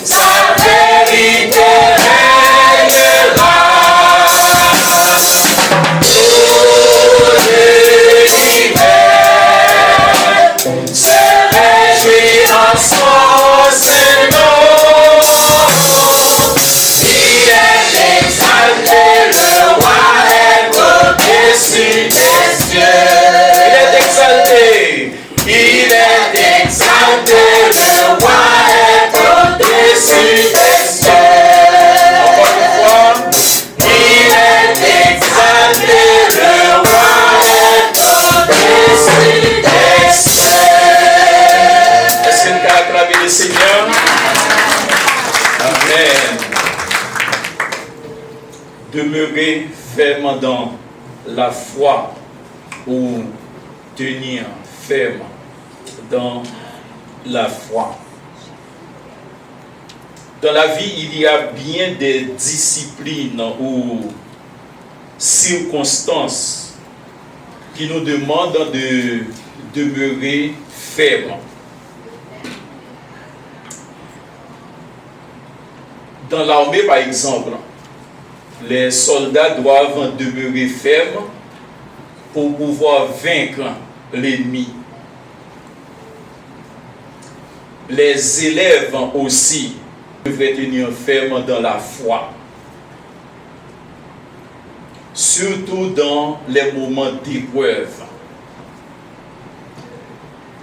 sa vérité régnera. Tout l'univers se réjouit en son Seigneur. Il est exalté, le roi est au-dessus des cieux. Il est exalté. Il est exalté, le roi est au-dessus des cieux. Encore une fois. Il est exalté, le roi est au-dessus des cieux. Est-ce que nous pouvons acclamer le Seigneur? Amen. Demeurer ferme dans la foi ou tenir ferme dans la foi. Dans la vie, il y a bien des disciplines ou circonstances qui nous demandent de demeurer ferme. Dans l'armée, par exemple, les soldats doivent demeurer fermes pour pouvoir vaincre l'ennemi. Les élèves aussi devraient tenir ferme dans la foi, surtout dans les moments d'épreuve.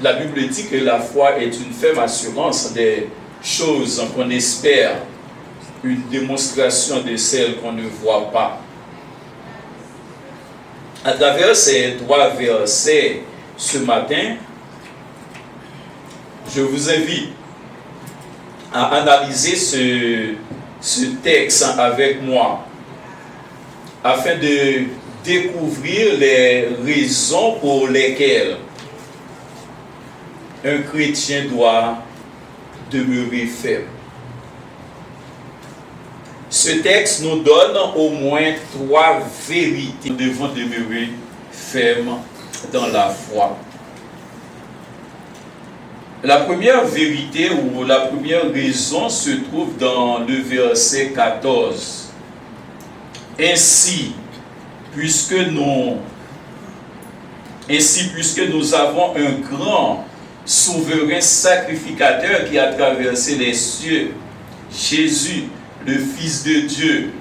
La Bible dit que la foi est une ferme assurance des choses qu'on espère, une démonstration de celles qu'on ne voit pas. À travers ces 3 versets ce matin, je vous invite à analyser ce texte avec moi afin de découvrir les raisons pour lesquelles un chrétien doit demeurer ferme. Ce texte nous donne au moins 3 vérités. Nous devons demeurer fermes dans la foi. La première vérité ou la première raison se trouve dans le verset 14. Ainsi, puisque nous avons un grand souverain sacrificateur qui a traversé les cieux, Jésus, le Fils de Dieu,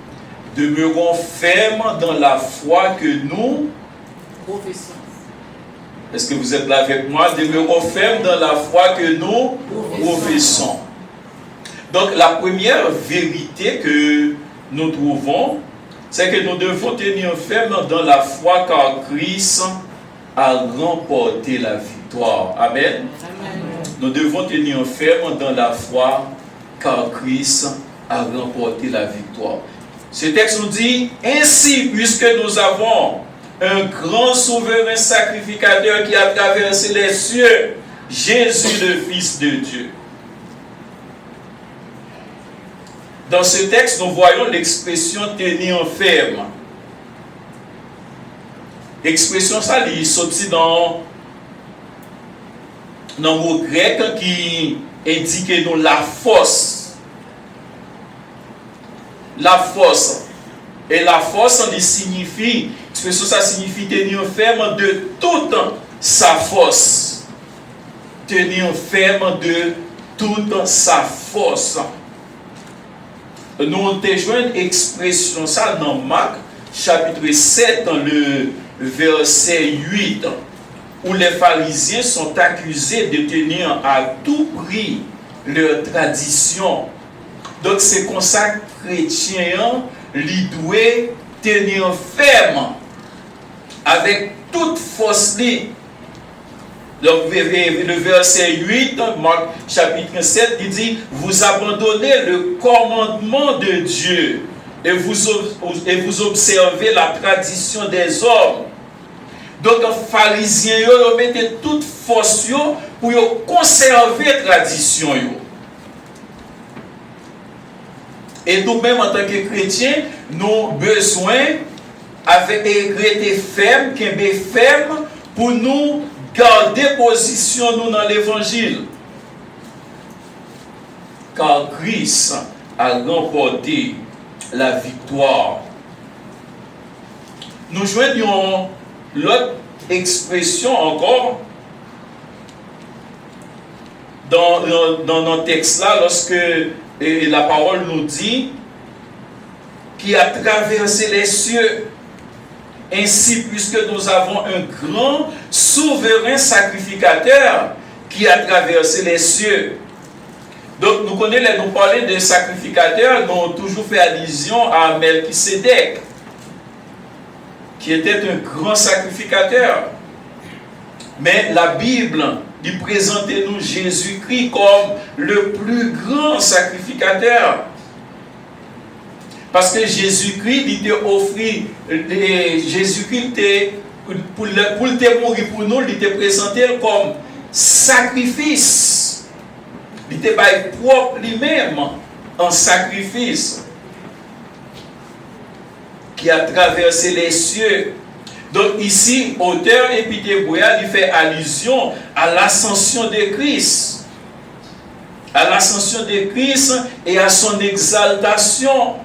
demeurons fermes dans la foi que nous professons. Est-ce que vous êtes là avec moi? Demeurons fermes dans la foi que nous professons. Donc la première vérité que nous trouvons, c'est que nous devons tenir ferme dans la foi car Christ a remporté la victoire. Amen. Amen. Nous devons tenir ferme dans la foi car Christ a remporté la victoire. Ce texte nous dit, ainsi, puisque nous avons un grand souverain sacrificateur qui a traversé les cieux, Jésus le Fils de Dieu. Dans ce texte, nous voyons l'expression tenir ferme. L'expression ça, il sortit dans le mot grec qui indique nous la force. La force. Et la force, signifie, ça signifie tenir ferme de toute sa force. Tenir ferme de toute sa force. Nous avons joint une expression ça dans Marc, chapitre 7, dans le verset 8, où les pharisiens sont accusés de tenir à tout prix leur tradition. Donc c'est comme ça que chrétien lui doit tenir ferme avec toute force. Donc le verset 8, Marc chapitre 7, il dit, vous abandonnez le commandement de Dieu et vous observez la tradition des hommes. Donc les pharisiens, ils mettent toute force pour conserver la tradition. Et nous-mêmes, en tant que chrétiens, nous avons besoin d'être fermes, pour nous garder position nous dans l'évangile. car Christ a remporté la victoire. Nous joignons l'autre expression encore dans notre texte-là, lorsque la parole nous dit qui a traversé les cieux. Ainsi, puisque nous avons un grand souverain sacrificateur qui a traversé les cieux. Donc, nous connaissons, nous parler de sacrificateur, nous avons toujours fait allusion à Melchisédek, qui était un grand sacrificateur. Mais la Bible lui présentait nous Jésus-Christ comme le plus grand sacrificateur. Parce que Jésus-Christ, il t'a offert, Jésus-Christ, pour le mourir pour nous, il t'a présenté comme sacrifice. Il t'a propre lui-même en sacrifice qui a traversé les cieux. Donc ici, auteur Épithébouéa, il fait allusion à l'ascension de Christ. À l'ascension de Christ et à son exaltation.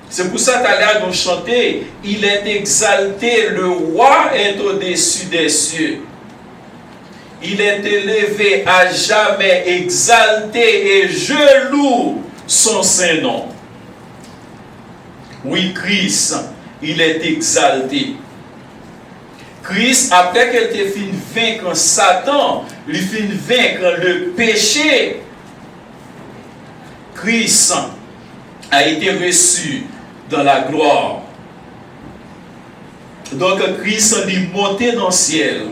C'est pour ça qu'à nous chanter, il est exalté, le roi est au-dessus des cieux. Il est élevé à jamais, exalté, et je loue son saint nom. Oui, Christ, il est exalté. Christ, après qu'il ait fini vaincre Satan, il finit vaincre le péché. Christ a été reçu dans la gloire. Donc Christ est monté dans le ciel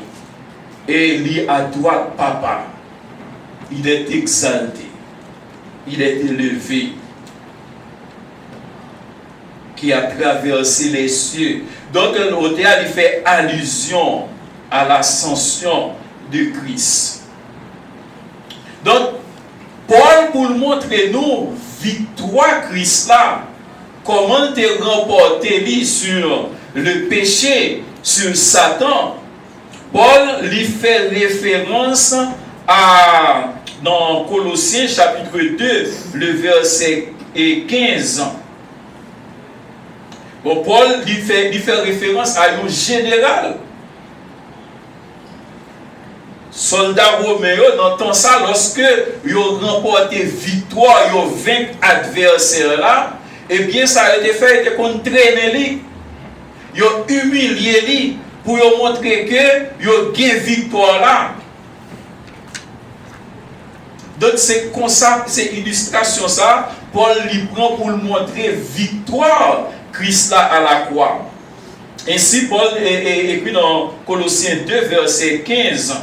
et il est à droite papa. Il est exalté. Il est élevé. Qui a traversé les cieux. Donc l'auteur il fait allusion à l'ascension de Christ. Donc Paul pour montrer nous victoire Christ là. Comment te remporter sur le péché, sur Satan? Paul lui fait référence à, dans Colossiens chapitre 2, le verset 15. Bon, Paul lui fait référence à un général. Soldat romain, dans ton ça, lorsque ils ont remporté victoire, ils ont vaincu l'adversaire là, eh bien, ça a été fait, ils ont entraîné lui. Ils ont humilié lui pour lui montrer que ils ont gagné victoire là. Donc, c'est comme ça, c'est illustration ça, Paul lui prend pour lui montrer victoire Christ là à la croix. Ainsi, Paul écrit dans Colossiens 2, verset 15.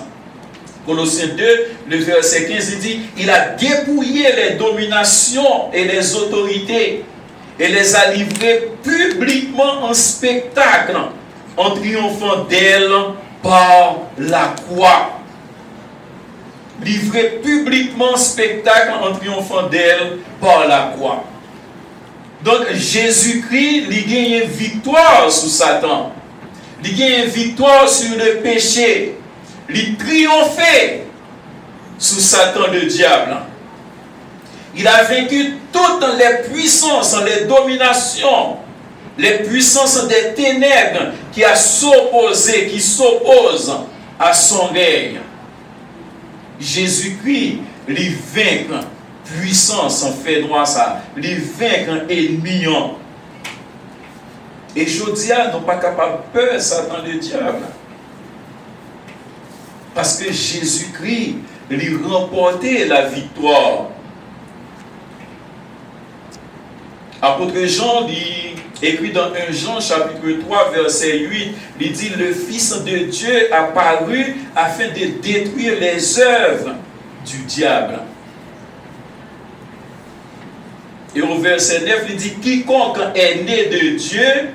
Colossiens 2, le verset 15, il dit, il a dépouillé les dominations et les autorités et les a livrées publiquement en spectacle en triomphant d'elles par la croix. Livré publiquement en spectacle en triomphant d'elles par la croix. Donc Jésus-Christ, il gagne une victoire sur Satan. Il gagne une victoire sur le péché. Il triomphe sur Satan le diable. Il a vaincu toutes les puissances, les dominations, les puissances des ténèbres qui s'opposent à son règne. Jésus-Christ, il vainc puissance en fait droit ça, il vainc un ennemi. Et je dis, nous sommes pas capables de peur Satan le diable. Parce que Jésus-Christ, il a remporté la victoire. Apôtre Jean dit, écrit dans 1 Jean chapitre 3 verset 8, il dit, le Fils de Dieu a paru afin de détruire les œuvres du diable. Et au verset 9, il dit, quiconque est né de Dieu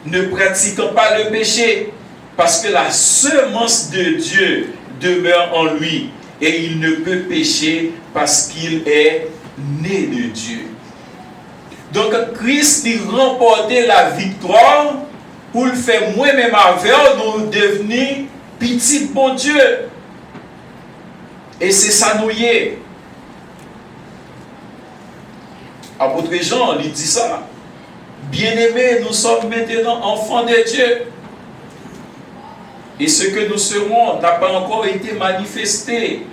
ne pratique pas le péché, parce que la semence de Dieu demeure en lui, et il ne peut pécher parce qu'il est né de Dieu. Donc Christ a remporté la victoire pour le faire moi-même avec nous devenir petit bon Dieu. Et c'est ça nous y est. Apôtre Jean, il dit ça. Bien-aimés, nous sommes maintenant enfants de Dieu. Et ce que nous serons n'a pas encore été manifesté.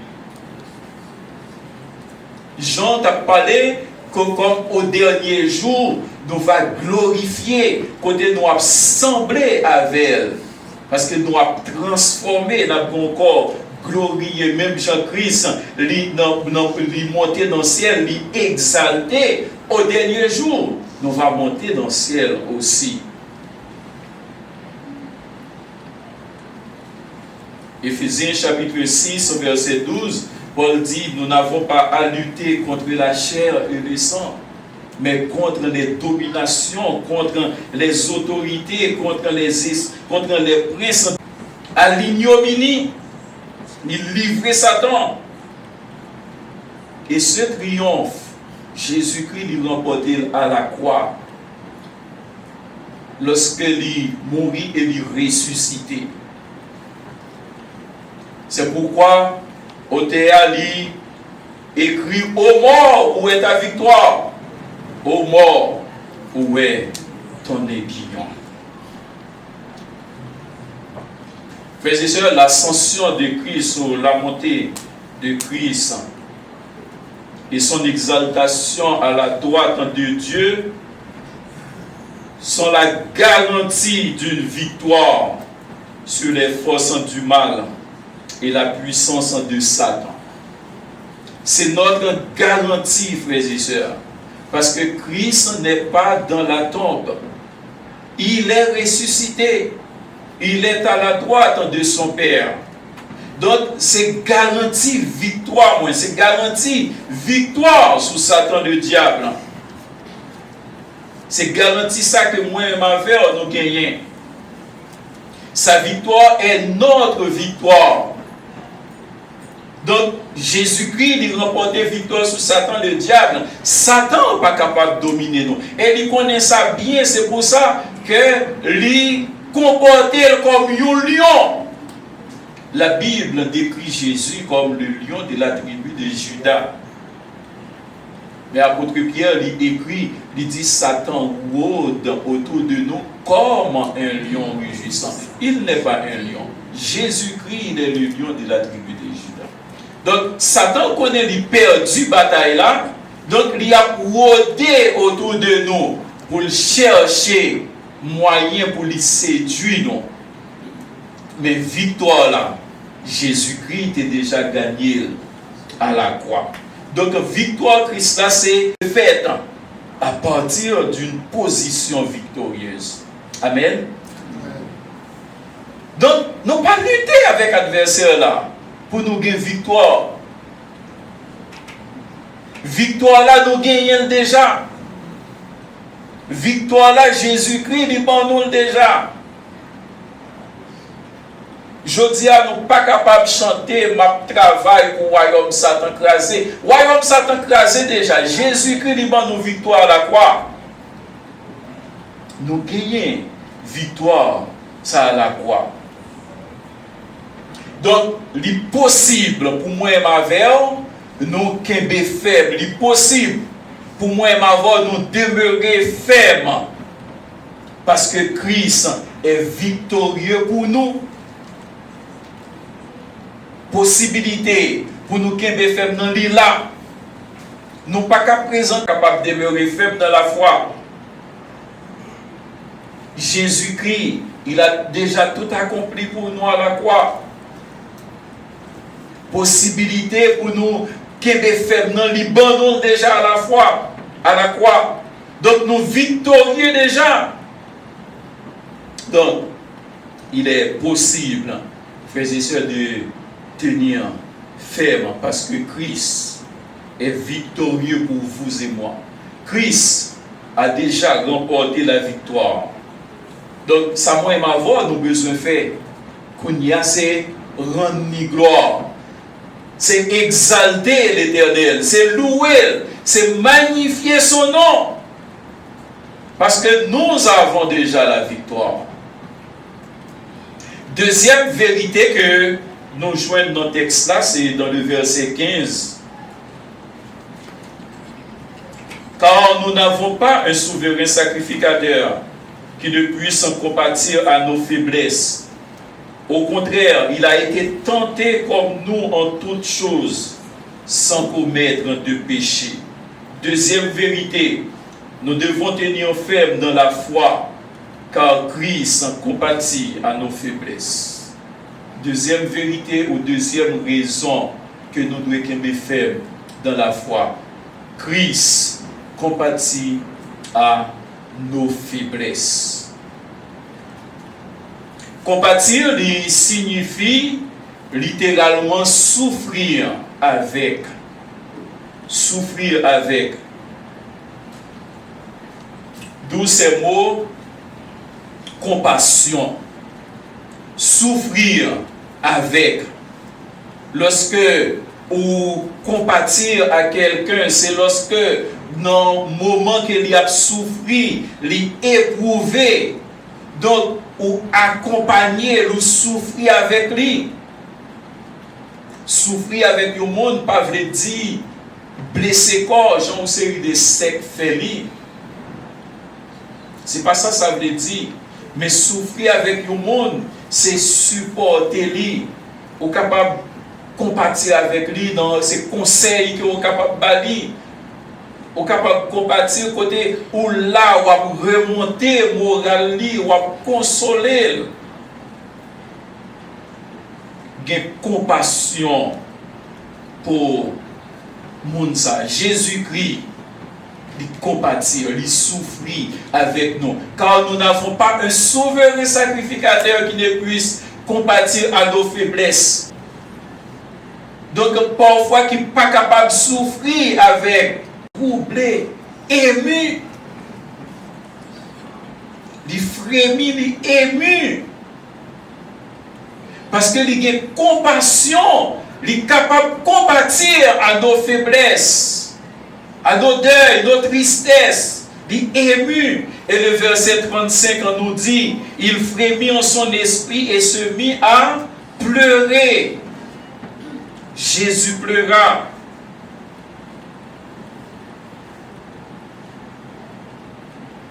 Jean t'a parlé que comme au dernier jour, nous va glorifier, côté nous a semblé avec elle. Parce que nous a transformé, nous avons encore glorifié, même Jean-Christ, lui monter dans le ciel, lui exalté. Au dernier jour, nous va monter dans le ciel aussi. Éphésiens chapitre 6, verset 12, Paul dit, nous n'avons pas à lutter contre la chair et le sang, mais contre les dominations, contre les autorités, contre les princes, à l'ignominie. Il livrait Satan. Et ce triomphe, Jésus-Christ lui remporté à la croix, lorsqu'il mourit et il ressuscité. C'est pourquoi Othéa lit écrit ô mort, où est ta victoire? Ô mort, où est ton aiguillon? Frères et sœurs, l'ascension de Christ ou la montée de Christ et son exaltation à la droite de Dieu sont la garantie d'une victoire sur les forces du mal et la puissance de Satan. C'est notre garantie, frères et sœurs, parce que Christ n'est pas dans la tombe. Il est ressuscité. Il est à la droite de son Père. Donc, c'est garanti victoire, moi. C'est garanti victoire sous Satan le diable. C'est garanti ça que moi et ma mère nous gagnons. Sa victoire est notre victoire. Donc, Jésus-Christ, il remporte victoire sur Satan le diable. Satan n'est pas capable de dominer nous. Et il connaît ça bien, c'est pour ça que lui comporter comme un lion. La Bible décrit Jésus comme le lion de la tribu de Juda. Mais l'apôtre Pierre lui écrit, il dit Satan rôde autour de nous comme un lion rugissant. Il n'est pas un lion. Jésus-Christ est le lion de la tribu de Juda. Donc Satan connaît les perdu bataille là. Donc il a rôdé autour de nous pour chercher moyen pour les séduire, non. Mais victoire là, Jésus-Christ est déjà gagné à la croix. Donc victoire Christ là, c'est fait à partir d'une position victorieuse. Amen. Donc, nous pas lutter avec l'adversaire là pour nous gagner victoire. Victoire là, nous gagnons déjà. Victoire là, Jésus-Christ, il nous déjà. Je dis à nous pas capable de chanter, ma travail pour royaume Satan crasé. Royaume Satan crasé déjà. Jésus-Christ, il nous victoire à la croix. Nous gagnons victoire, ça à la croix. Donc, il est possible pour moi et ma veille, nous qu'un faible. Il est possible pour moi et ma voix, nous demeurer fermes. Parce que Christ est victorieux pour nous. Possibilité pour nous qu'un fermes dans l'île là. Nous pas qu'à présent capables de demeurer fermes dans la foi. Jésus-Christ, il a déjà tout accompli pour nous à la croix. Possibilité pour nous qu'un fermes dans l'Iban déjà à la foi, à la croix. Donc nous victorieux déjà. Donc, il est possible, frères et sœurs, de tenir ferme parce que Christ est victorieux pour vous et moi. Christ a déjà remporté la victoire. Donc, ça, moi et ma voix, nous besoin de faire. Qu'on y a, c'est rendre gloire. C'est exalter l'Éternel. C'est louer. C'est magnifier son nom. Parce que nous avons déjà la victoire. Deuxième vérité que nous joignons dans le texte là, c'est dans le verset 15. Car nous n'avons pas un souverain sacrificateur qui ne puisse compatir à nos faiblesses. Au contraire, il a été tenté comme nous en toutes choses, sans commettre de péché. Deuxième vérité, nous devons tenir ferme dans la foi, car Christ compatit à nos faiblesses. Deuxième vérité ou deuxième raison que nous devons tenir ferme dans la foi, Christ compatit à nos faiblesses. Compatir signifie littéralement souffrir avec. Souffrir avec. D'où ces mots compassion. Souffrir avec. Lorsque ou compatir à quelqu'un, c'est lorsque dans le moment qu'il a souffert, il éprouvé, donc ou accompagner, ou souffrir avec lui. Souffrir avec le monde, pas veut dire blesser corps, genre une série de secs faits. C'est pas ça, ça veut dire. Mais souffrir avec le monde, c'est supporter lui, ou capable compatir avec lui dans ses conseils que vous capable bali, ou capable compatir côté où là ou remonter moral li ou consoler. Gain compassion pour moun sa. Jésus-Christ il compatit, il souffrit avec nous, car nous n'avons pas un souverain sacrificateur qui ne puisse compatir à nos faiblesses. Donc, parfois, qui n'est pas capable de souffrir avec, troublé, ému. Il frémit, il ému. Parce qu'il a compassion, il est capable de compatir à nos faiblesses, à nos deuils, nos tristesses. Il est ému. Et le verset 35 nous dit, il frémit en son esprit et se mit à pleurer. Jésus pleura.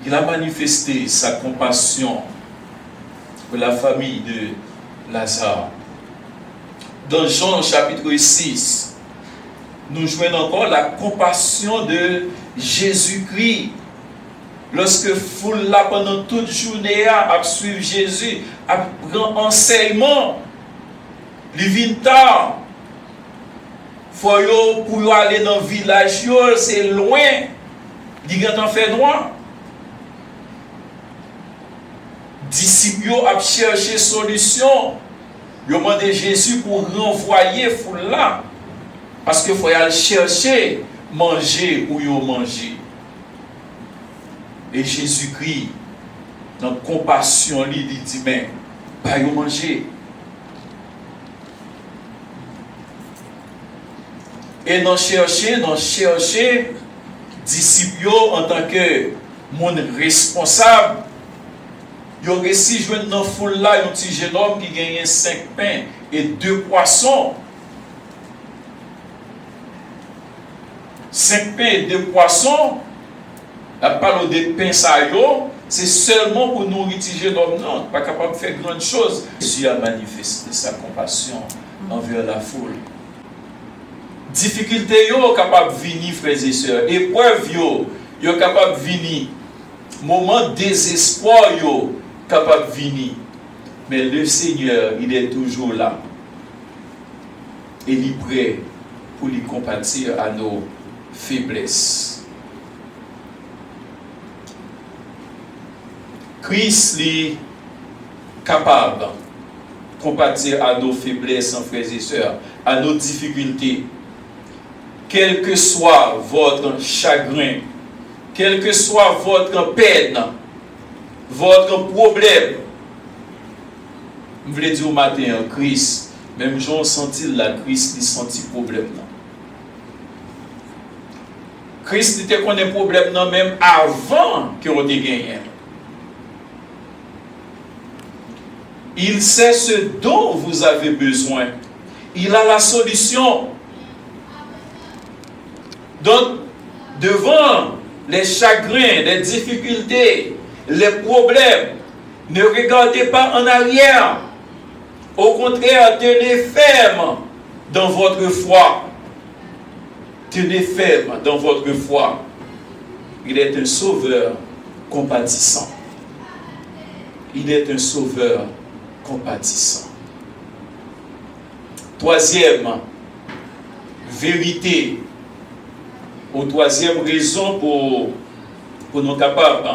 Il a manifesté sa compassion pour la famille de Lazare. Dans Jean chapitre 6, nous jouons encore la compassion de Jésus-Christ. Lorsque foule là pendant toute journée à suivre Jésus, à prendre enseignement, il vient tard. Pour aller dans le village, c'est loin. Il a fait droit. Disciples ont cherché solution. Ils ont demandé Jésus pour renvoyer foule là. Parce qu'il faut aller chercher, manger ou ils manger. Et Jésus-Christ, dans compassion, il dit, mais pas y manger. Et nous chercher, disciples en tant que monde responsable. Ils ont réussi à jouer dans la foule là, un petit jeune homme qui gagnait 5 pains et 2 poissons. 5 pains et 2 poissons, la parole de pain, c'est seulement pour nourrir ce jeune homme, non, pas capable de faire grande chose. Jésus a manifesté sa compassion envers la foule. Difficulté yo capable venir, frères et sœurs. Épreuve yo capable venir. Moment désespoir yo capable venir. Mais le Seigneur, il est toujours là. Et il est prêt pour lui compatir à nos faiblesses. Christ est capable de compatir à nos faiblesses, frères et sœurs, à nos difficultés. Quel que soit votre chagrin, quel que soit votre peine, votre problème, je voulais dire au matin, Christ, même Jean sentit la Christ, il sentit problème. Christ était qu'on ait problème même avant qu'on ait gagné. Il sait ce dont vous avez besoin. Il a la solution. Donc, devant les chagrins, les difficultés, les problèmes. Ne regardez pas en arrière. Au contraire, tenez ferme dans votre foi. Tenez ferme dans votre foi. Il est un sauveur compatissant. Il est un sauveur compatissant. Troisième vérité, ou troisième raison pour nous capables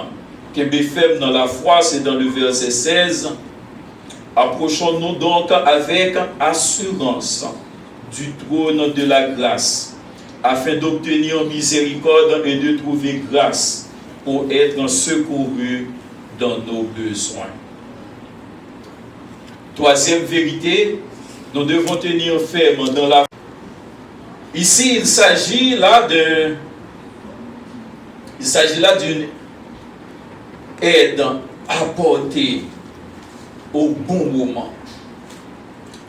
que ferme dans la foi, c'est dans le verset 16. Approchons-nous donc avec assurance du trône de la grâce, afin d'obtenir miséricorde et de trouver grâce pour être secourus dans nos besoins. Troisième vérité, nous devons tenir ferme dans la foi. Ici, il s'agit là d'une aide apportée au bon moment.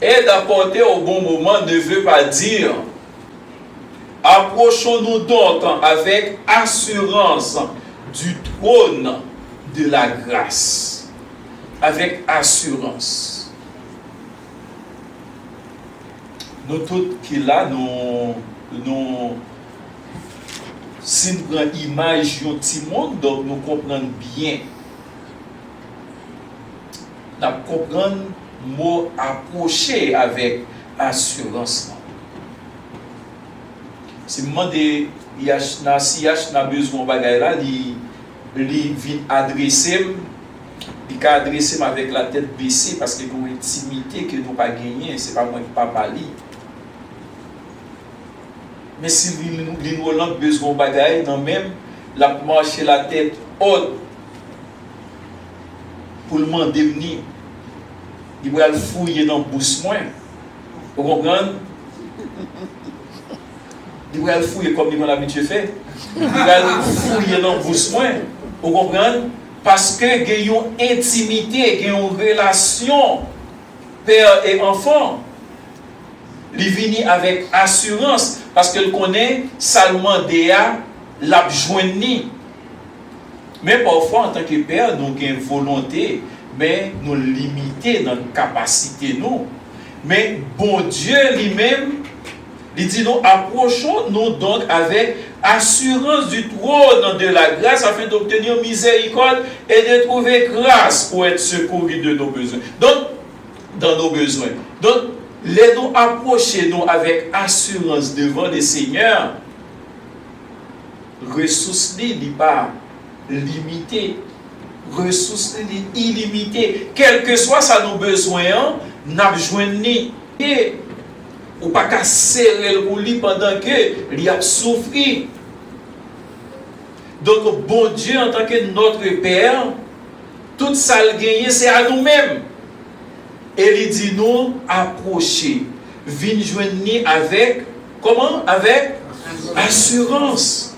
Aide apportée au bon moment ne veut pas dire approchons-nous donc avec assurance du trône de la grâce. Avec assurance. Nous tous qui là, si nous prenons l'image de petit monde, donc nous comprenons bien. Nous comprenons le mot approcher avec assurance. Si nous demandons si H n'a besoin de bagaille là, il vient adresser, il a adressé avec la tête baissée parce qu'il y a une intimité que nous n'avons pas gagnée, ce n'est pas moi qui ne parle. Mais si nous avons besoin de bagaille, non même, la marcher la tête haute pour le demander, il va le fouiller dans le bouche moins. Vous comprenez? Il va le fouiller comme il l'habitude fait. Il va le fouiller dans le bouche moins. Vous comprenez? Parce que il y a une intimité, il y a une relation père et enfant. Il vient avec assurance parce qu'il connaît seulement Déa l'a joindre. Mais parfois, en tant que père, nous avons une volonté, mais nous limitons dans nos capacités. Mais bon Dieu lui-même, il dit nous approchons-nous donc avec assurance du trône de la grâce afin d'obtenir miséricorde et de trouver grâce pour être secourus de nos besoins. Donc, dans nos besoins. Donc, les nous approcher nous avec assurance devant le Seigneur, ressources n'est pas limitées, ressources n'est illimitées. Quel que soit ça nos besoins, n'a besoin ni et ou pas qu'à serrer le lit pendant que il a souffert. Donc bon Dieu en tant que notre Père, tout ça le gagner c'est à nous-mêmes. Et il dit nous approcher, venir joindre avec comment? Avec assurance.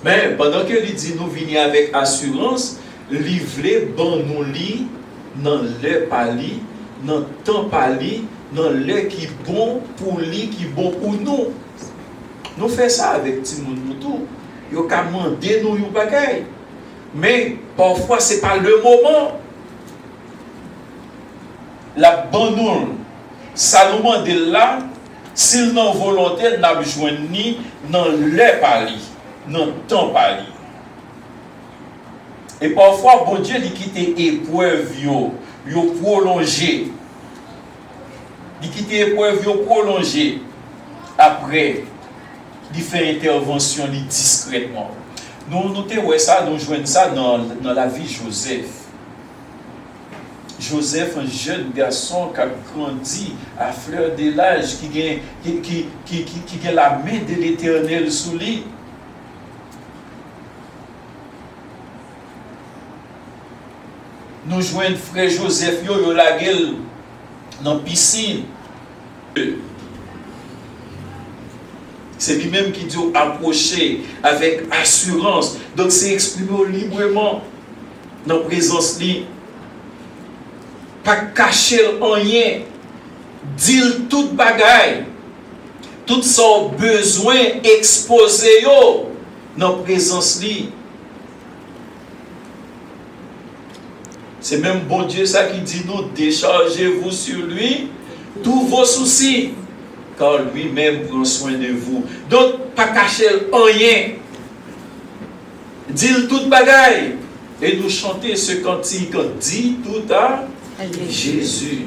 Mais pendant que il dit nous venir avec assurance, livrer bon nous lit dans le pali, dans temps pali, dans le qui bon pour lui, qui bon pour nous. Nous faisons ça avec tout le monde tout. Yo ka mandé nous yon bagay. Mais parfois c'est pas le moment. La bonne ça nous demande là, s'il n'a volonté n'a besoin ni dans le pali, dans temps pali. Et parfois bon Dieu il quitte épreuve yo prolongé. Il quitte épreuve yo prolongé après il fait intervention discrètement. Nous notons ça, nous jouons ça dans la vie de Joseph. Joseph, un jeune garçon qui a grandi à fleur de l'âge, qui a la main de l'Éternel sous lui. Nous jouons frère Joseph, yo la gueule dans la piscine. C'est lui-même qui dit approcher avec assurance. Donc c'est exprimer librement dans la présence de pas cacher rien. Dire toute bagaille. tout son besoin exposé yo dans présence li. C'est même bon Dieu ça qui dit nous, déchargez-vous sur lui tous vos soucis, car lui-même prend soin de vous. Donc, pas cacher rien. Dis toute bagaille. Et nous chanter ce cantique, dit tout à Jésus.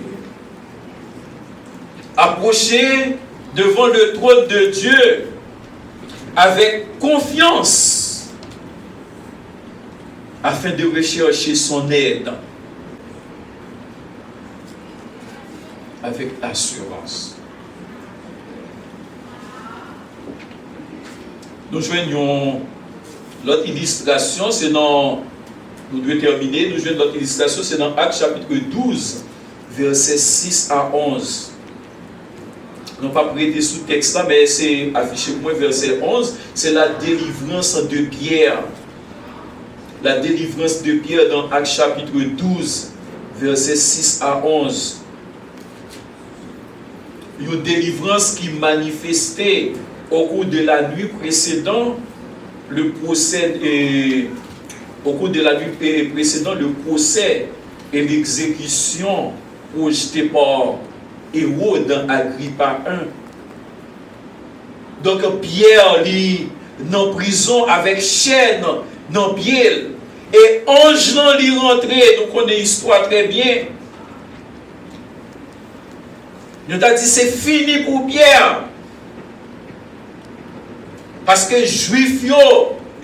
Approchez devant le trône de Dieu avec confiance afin de rechercher son aide avec assurance. Nous joignons l'autre illustration, c'est dans, nous devons terminer, nous joignons l'autre illustration, c'est dans Actes chapitre 12, versets 6 à 11. Nous n'avons pas prêté sous texte là, mais c'est affiché pour moi, verset 11, c'est la délivrance de Pierre. La délivrance de Pierre dans Actes chapitre 12, versets 6 à 11. Une délivrance qui manifestait au cours de la nuit précédente le procès et l'exécution projetée par Hérode dans Agrippa I. Donc Pierre est dans prison avec chaîne dans pied et ange nan li rentré. Nous connaissons l'histoire très bien. Nous avons dit c'est fini pour Pierre. Parce que les Juifs, ils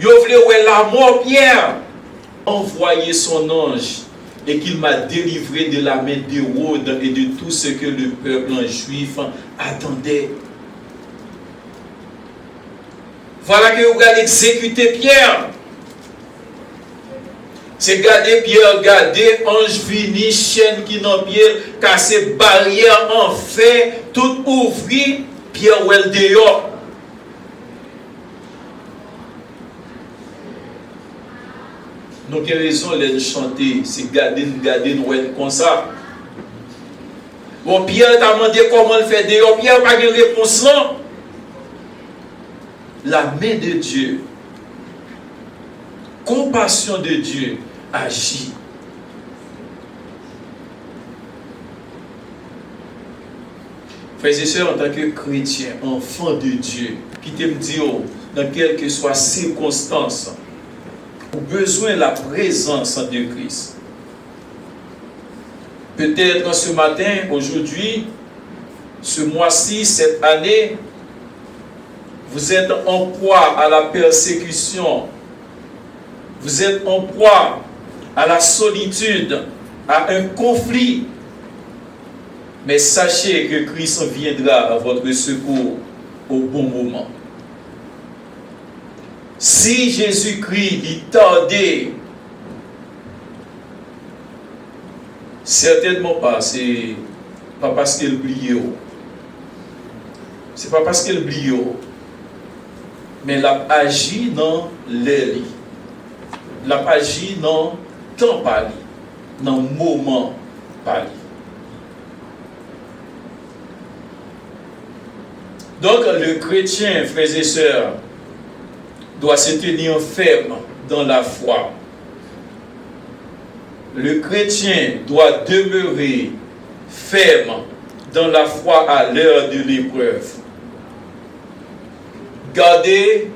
voulaient la mort Pierre. Envoyé son ange et qu'il m'a délivré de la main d'Hérode et de tout ce que le peuple juif attendait. Voilà que vous allez exécuter Pierre. C'est garder Pierre, garder ange vini, chaîne qui n'en pierre, casser barrière en fait, tout ouvri, Pierre ou el dehors. Nous avons raison de chanter, c'est garder nous comme ça. Bon, Pierre t'a demandé comment le faire dehors, Pierre n'a pas de réponse là. La main de Dieu, compassion de Dieu agit. Frères et sœurs, en tant que chrétien, enfant de Dieu, qui t'aime dire, dans quelle que soit circonstance, besoin de la présence de Christ. Peut-être ce matin, aujourd'hui, ce mois-ci, cette année, vous êtes en proie à la persécution, vous êtes en proie à la solitude, à un conflit. Mais sachez que Christ viendra à votre secours au bon moment. Si Jésus-Christ est tardé, certainement pas, c'est pas parce qu'il oublie. C'est pas parce qu'il oublie, mais il agit dans l'aile. Il agit dans le temps pali, dans le moment pali. Donc le chrétien, frères et sœurs, doit se tenir ferme dans la foi. Le chrétien doit demeurer ferme dans la foi à l'heure de l'épreuve. Gardez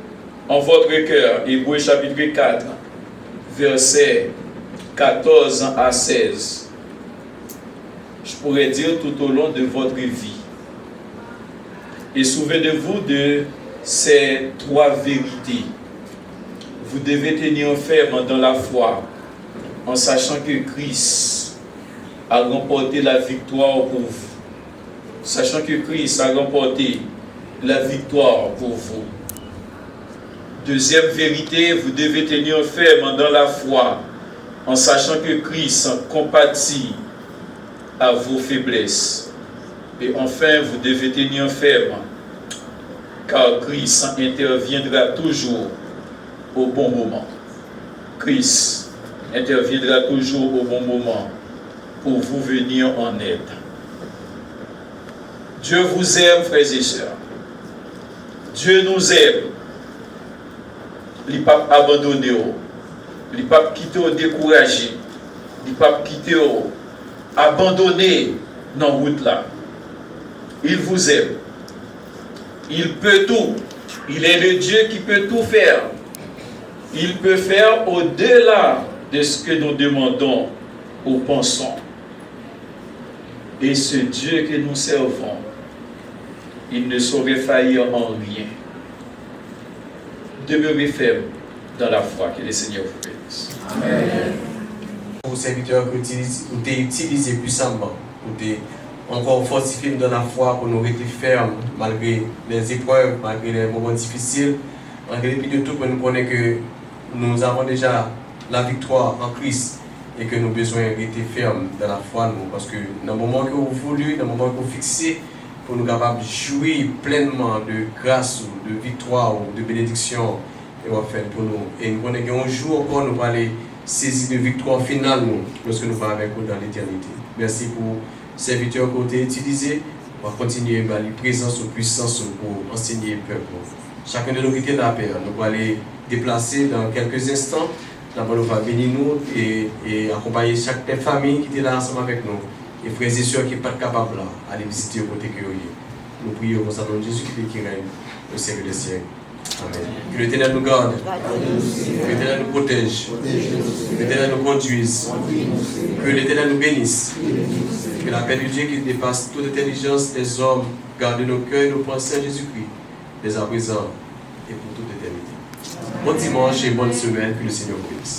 en votre cœur, Hébreux chapitre 4, versets 14 à 16. Je pourrais dire tout au long de votre vie. Et souvenez-vous de ces trois vérités. Vous devez tenir ferme dans la foi en sachant que Christ a remporté la victoire pour vous. Sachant que Christ a remporté la victoire pour vous. Deuxième vérité, vous devez tenir ferme dans la foi en sachant que Christ compatit à vos faiblesses. Et enfin, vous devez tenir ferme car Christ interviendra toujours au bon moment. Christ interviendra toujours au bon moment pour vous venir en aide. Dieu vous aime, frères et sœurs. Dieu nous aime. Il ne pas abandonner. Il ne pas quitter ou décourager. Il ne pas quitter ou abandonner dans la route là. Il vous aime. Il peut tout. Il est le Dieu qui peut tout faire. Il peut faire au-delà de ce que nous demandons ou pensons. Et ce Dieu que nous servons, il ne saurait faillir en rien. Demeurez ferme dans la foi. Que le Seigneur vous bénisse. Amen. Pour serviteurs que vous avez utilisé puissamment, vous avez encore fortifié dans la foi pour nous rester fermes malgré les épreuves, malgré les moments difficiles, malgré de tout, pour nous connaître que nous avons déjà la victoire en Christ et que nous avons besoin de rester fermes dans la foi, nous, parce que dans le moment que vous voulez, dans le moment que vous fixez, pour nous capables de jouir pleinement de grâce, ou de victoire, ou de bénédiction, et on va faire pour nous. Et nous connaissons qu'un jour encore, nous allons saisir de victoire finale, nous, lorsque nous allons avec vous dans l'éternité. Merci pour ces serviteurs que vous avez utilisés. On va continuer à la présence ou puissance pour enseigner le peuple. Chacun de nous qui est dans la paix, nous allons aller déplacer dans quelques instants. D'abord, nous allons bénir nous et accompagner chaque famille qui est là ensemble avec nous. Et frères et sœurs qui ne sont pas capables d'aller visiter au côté que nous prions au nom de Jésus qui règne au siècle des siècles. Amen. Que l'Éternel nous garde, que l'Éternel nous protège, que l'Éternel nous conduise, que l'Éternel nous bénisse, que la paix de Dieu qui dépasse toute intelligence des hommes garde nos cœurs et nos pensées en Jésus-Christ, dès à présent et pour toute éternité. Bon dimanche et bonne semaine, que le Seigneur vous bénisse.